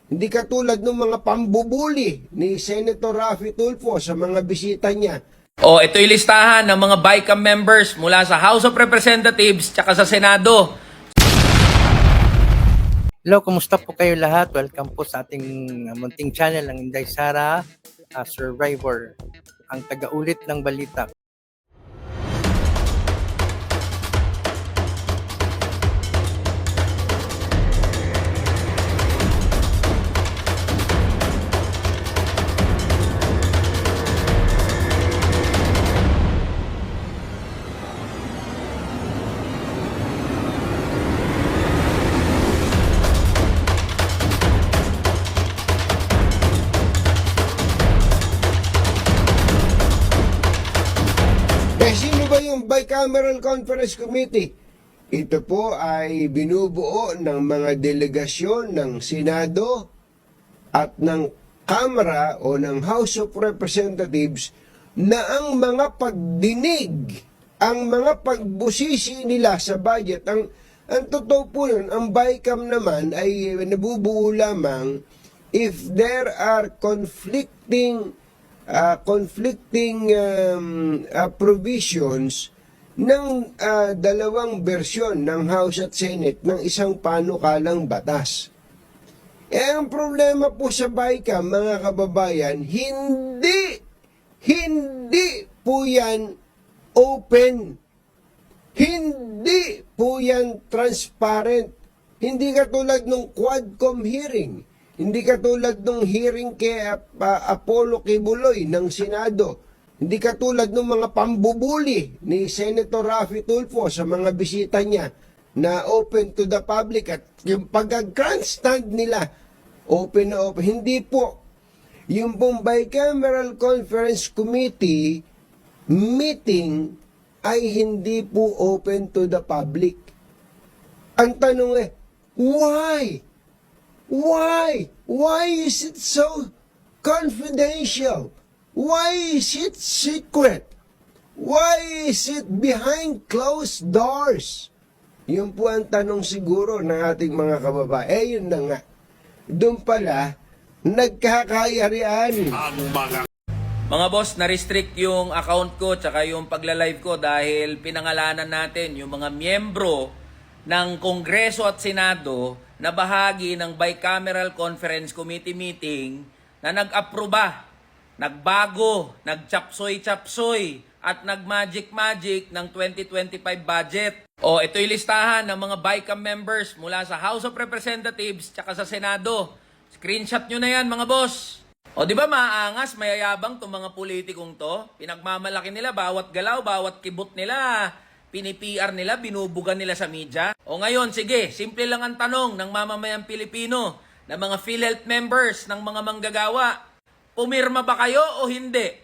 Hindi katulad ng mga pambubuli ni Senator Raffy Tulfo sa mga bisita niya. O, ito yung listahan ng mga BICAM members mula sa House of Representatives tsaka sa Senado. Hello, kumusta po kayo lahat? Welcome po sa ating munting channel ng Inday Sara, Survivor, ang taga-ulit ng balita. Sino ba yung Bicameral Conference Committee? Ito po ay binubuo ng mga delegasyon ng Senado at ng Kamara o ng House of Representatives na ang mga pagdinig, ang mga pagbusisi nila sa budget. Ang totoo po nun, ang BICAM naman ay nabubuo lamang if there are conflicting provisions ng dalawang bersyon ng House at Senate ng isang panukalang batas. Ang problema po sa BICAM, mga kababayan, hindi po yan open. Hindi po yan transparent. Hindi katulad ng Quadcom hearing. Hindi katulad ng hearing kay Apollo Kibuloy ng Senado. Hindi katulad ng mga pambubuli ni Senator Raffy Tulfo sa mga bisita niya na open to the public at yung pag-grandstand nila, open na open. Hindi po. Yung pong Bicameral Conference Committee meeting ay hindi po open to the public. Ang tanong why? Why? Why is it so confidential? Why is it secret? Why is it behind closed doors? Yun po ang tanong siguro ng ating mga kababayan. Yun na nga. Doon pala, nagkakayarian. Mga boss, na-restrict yung account ko tsaka yung pagla-live ko dahil pinangalanan natin yung mga miyembro ng Kongreso at Senado na bahagi ng Bicameral Conference Committee meeting na nag-aproba, nagbago, nagchapsoy-chapsoy at nagmagic-magic ng 2025 budget. O, ito yung listahan ng mga BICAM members mula sa House of Representatives tsaka sa Senado. Screenshot nyo na yan, mga boss. O, di ba maangas, mayayabang itong mga politikong to? Pinagmamalaki nila bawat galaw, bawat kibot nila. Pini-PR nila, binubugan nila sa media. O ngayon, sige, simple lang ang tanong ng mamamayang Pilipino, ng mga PhilHealth members, ng mga manggagawa. Pumirma ba kayo o hindi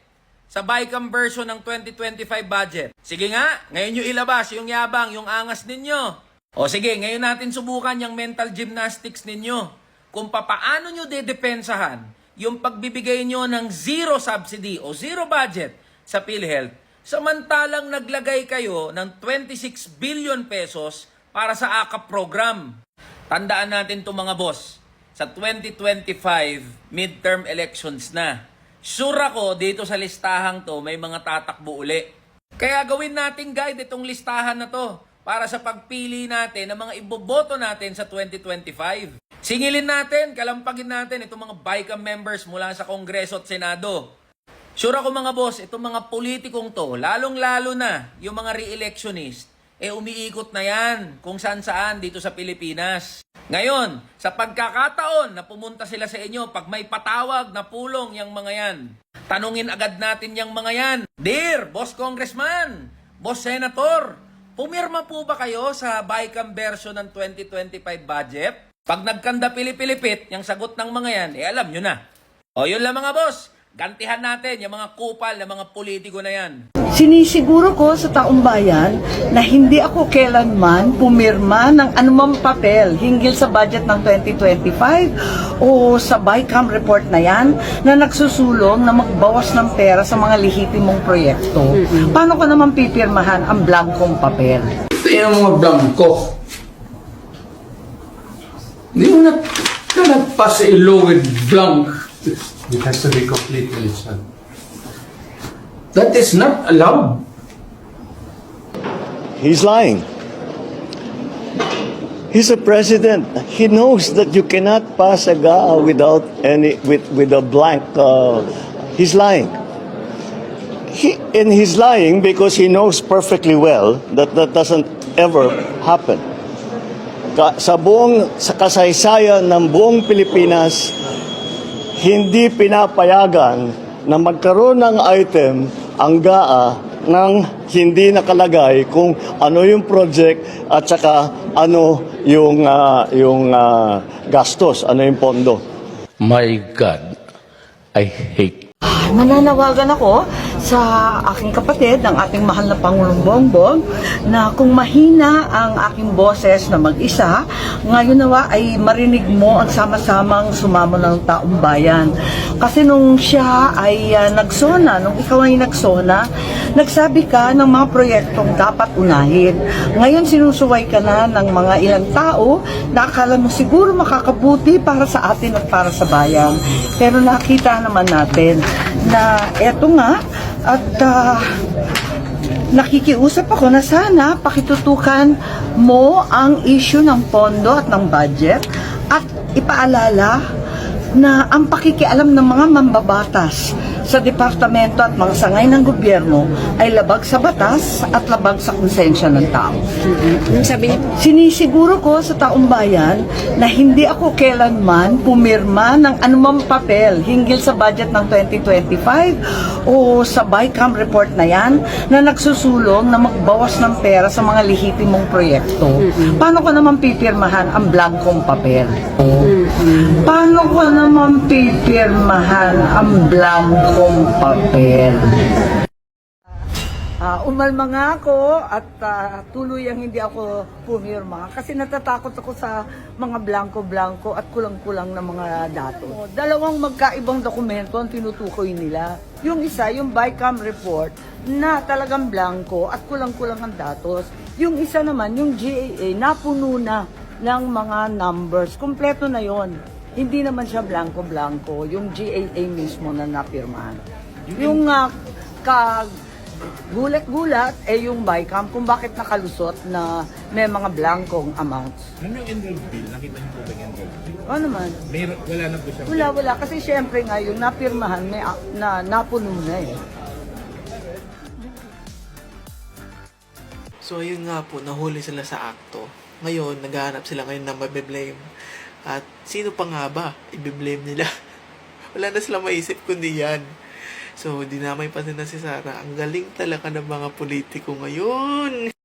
sa BICAM version ng 2025 budget? Sige nga, ngayon nyo ilabas yung yabang, yung angas ninyo. O sige, ngayon natin subukan yung mental gymnastics ninyo. Kung papaano nyo dedepensahan yung pagbibigay nyo ng zero subsidy o zero budget sa PhilHealth, samantalang naglagay kayo ng 26 billion pesos para sa AKAP program. Tandaan natin ito, mga boss, sa 2025 midterm elections na. Sure ako dito sa listahang to may mga tatakbo uli. Kaya gawin natin guide itong listahan na to para sa pagpili natin ng mga iboboto natin sa 2025. Singilin natin, kalampagin natin itong mga BICAM members mula sa Kongreso at Senado. Sure ako, mga boss, itong mga politikong to, lalong-lalo na yung mga re-electionist, umiikot na yan kung saan-saan dito sa Pilipinas. Ngayon, sa pagkakataon na pumunta sila sa inyo, pag may patawag na pulong yung mga yan, tanungin agad natin yung mga yan. Dear Boss Congressman, Boss Senator, pumirma po ba kayo sa BICAM version ng 2025 budget? Pag nagkanda pilipilipit, yung sagot ng mga yan, alam nyo na. O yun lang, mga boss. Gantihan natin yung mga kupal na mga politiko na yan. Sinisiguro ko sa taong bayan na hindi ako kailanman pumirma ng anumang papel hinggil sa budget ng 2025 o sa BICAM report na yan na nagsusulong na magbawas ng pera sa mga lehitimong proyekto. Paano ko naman pipirmahan ang blankong papel? Ito yung mga blanko. Hindi mo na pass a law with blank. It has to be complete, Elisa. That is not allowed. He's lying. He's a president. He knows that you cannot pass a GAA without with a blank. He's lying. He's lying because he knows perfectly well that that doesn't ever happen. Sa kasaysayan ng buong Pilipinas, hindi pinapayagan na magkaroon ng item ang GAA nang hindi nakalagay kung ano yung project at saka ano yung gastos, ano yung pondo. My God, I hate Mananawagan ako sa aking kapatid, ng ating mahal na Pangulong Bongbong, na kung mahina ang aking boses na mag-isa, ngayon nawa ay marinig mo ang sama-samang sumamo ng taong bayan. Kasi nung siya ay nagsona, nung ikaw ay nagsona, nagsabi ka ng mga proyektong dapat unahin. Ngayon sinusuway ka na ng mga ilang tao na akala mo siguro makakabuti para sa atin at para sa bayan. Pero nakita naman natin na eto nga at nakikiusap ako na sana pakitutukan mo ang issue ng pondo at ng budget at ipaalala na ang pakikialam ng mga mambabatas sa departamento at mga sangay ng gobyerno ay labag sa batas at labag sa konsensya ng tao. Sinisiguro ko sa taong bayan na hindi ako kailanman pumirma ng anumang papel hinggil sa budget ng 2025 o sa BICAM report na yan na nagsusulong na magbawas ng pera sa mga lehitimong proyekto. Paano ko naman pipirmahan ang blankong papel? Paano ko naman pipirmahan ang blankong papel? Umalma nga ako at tuluyang hindi ako pumirma kasi natatakot ako sa mga blanco-blanco at kulang-kulang na mga datos. Dalawang magkaibang dokumento ang tinutukoy nila. Yung isa, yung BICAM report na talagang blanco at kulang-kulang ang datos. Yung isa naman, yung GAA, napuno na ng mga numbers. Kompleto na yon. Hindi naman siya blanco-blanco. Yung GAA mismo na napirmahan. Yung gulat-gulat yung BICAM kung bakit nakalusot na may mga blankong amounts. Ano yung enrolled bill? Nakita niyo po ba yung enrolled bill? Ano naman? Wala na po siya. Wala. Kasi syempre nga yung napirmahan may, napuno na eh. So yun nga po, nahuli sila sa akto. Ngayon, naghahanap sila ngayon na mabe-blame. At sino pa nga ba i-blame nila? Wala na sila maisip kundi yan. So, dinamay pa din na si Sara. Ang galing talaga ng mga politiko ngayon.